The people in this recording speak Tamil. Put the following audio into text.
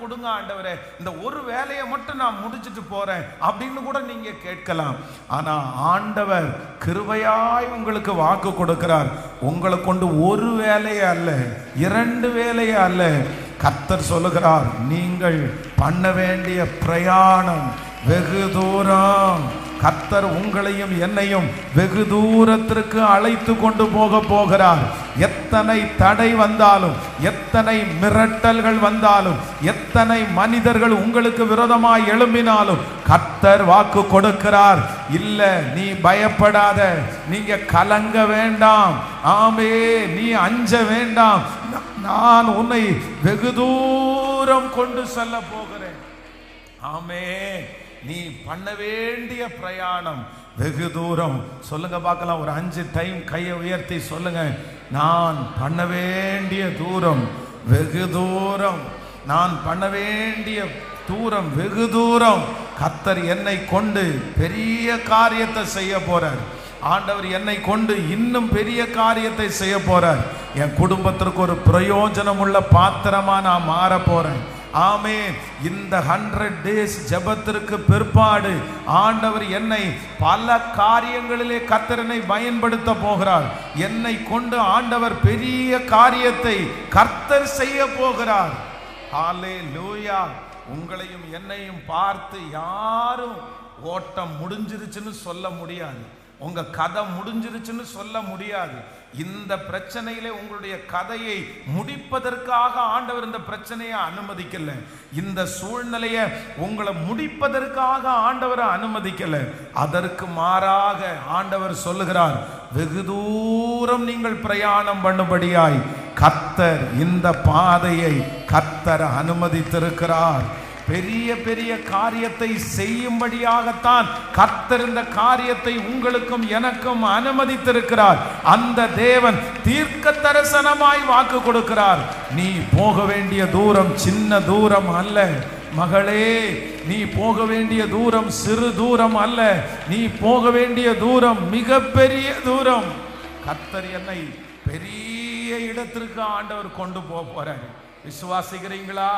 கொடுங்க ஆண்டவரே, இந்த ஒரு வேலையை மட்டும் நான் முடிச்சிட்டு போறேன் அப்படின்னு கூட நீங்க கேட்கலாம். ஆனா ஆண்டவர் கிருபையாய் உங்களுக்கு வாக்கு கொடுக்கிறார். உங்களை கொண்டு ஒரு வேலையே அல்ல, 2 வேலையே அல்ல. கர்த்தர் சொல்லுகிறார், நீங்கள் பண்ண வேண்டிய பிரயாணம் வெகு தூரம். கர்த்தர் உங்களையும் என்னையும் வெகு தூரத்திற்கு அழைத்து கொண்டு போகிறார். எத்தனை தடை வந்தாலும், எத்தனை மிரட்டல்கள் வந்தாலும், எத்தனை மனிதர்கள் உங்களுக்கு விரோதமாய் எழும்பினாலும் கர்த்தர் வாக்கு கொடுக்கிறார். இல்ல, நீ பயப்படாத, நீங்க கலங்க வேண்டாம், ஆமே, நீ அஞ்ச வேண்டாம், நான் உன்னை வெகு தூரம் கொண்டு செல்ல போகிறேன். ஆமே, நீ பண்ண வேண்டிய பிரயாணம் வெகு தூரம். சொல்லுங்க பார்க்கலாம், ஒரு 5 டைம் கையை உயர்த்தி சொல்லுங்க, நான் பண்ண வேண்டிய தூரம் வெகு தூரம், நான் பண்ண வேண்டிய தூரம் வெகு தூரம். கர்த்தர் என்னை கொண்டு பெரிய காரியத்தை செய்ய போறார். ஆண்டவர் என்னை கொண்டு இன்னும் பெரிய காரியத்தை செய்ய போறார். என் குடும்பத்திற்கு ஒரு பிரயோஜனம் உள்ள பாத்திரமா நான் மாற போறேன். ஆமென். இந்த 100 days ஜெபத்திற்கு பிற்பாடு ஆண்டவர் என்னை பல காரியங்களிலே கர்த்தரனை பயன்படுத்த போகிறார். என்னை கொண்டு ஆண்டவர் பெரிய காரியத்தை கர்த்தர் செய்ய போகிறார். ஹல்லேலூயா. உங்களையும் என்னையும் பார்த்து யாரும் ஓட்டம் முடிஞ்சிருச்சுன்னு சொல்ல முடியாது, உங்க கதை முடிஞ்சிருச்சுன்னு சொல்ல முடியாது. இந்த பிரச்சனையிலே உங்களுடைய கதையை முடிப்பதற்காக ஆண்டவர் இந்த பிரச்சனையை அனுமதிக்கல. இந்த சூழ்நிலையை உங்களை முடிப்பதற்காக ஆண்டவர் அனுமதிக்கல. அதற்கு மாறாக ஆண்டவர் சொல்லுகிறார், வெகு தூரம் நீங்கள் பிரயாணம் பண்ணும்படியாய் கர்த்தர் இந்த பாதையை கர்த்தர் அனுமதித்திருக்கிறார். பெரிய பெரிய காரியத்தை செய்யும்படியாகத்தான் கர்த்தர் இந்த காரியத்தை உங்களுக்கும் எனக்கும் அனுமதித்திருக்கிறார். அந்த தேவன் தீர்க்க தரிசனமாய் வாக்கு கொடுக்கிறார். நீ போக வேண்டிய தூரம் சின்ன தூரம் அல்ல மகளே, நீ போக வேண்டிய தூரம் சிறு தூரம் அல்ல, நீ போக வேண்டிய தூரம் மிகப்பெரிய தூரம். கர்த்தர் என்னை பெரிய இடத்திற்கு ஆண்டவர் கொண்டு போறார். விசுவாசிக்கிறீங்களா?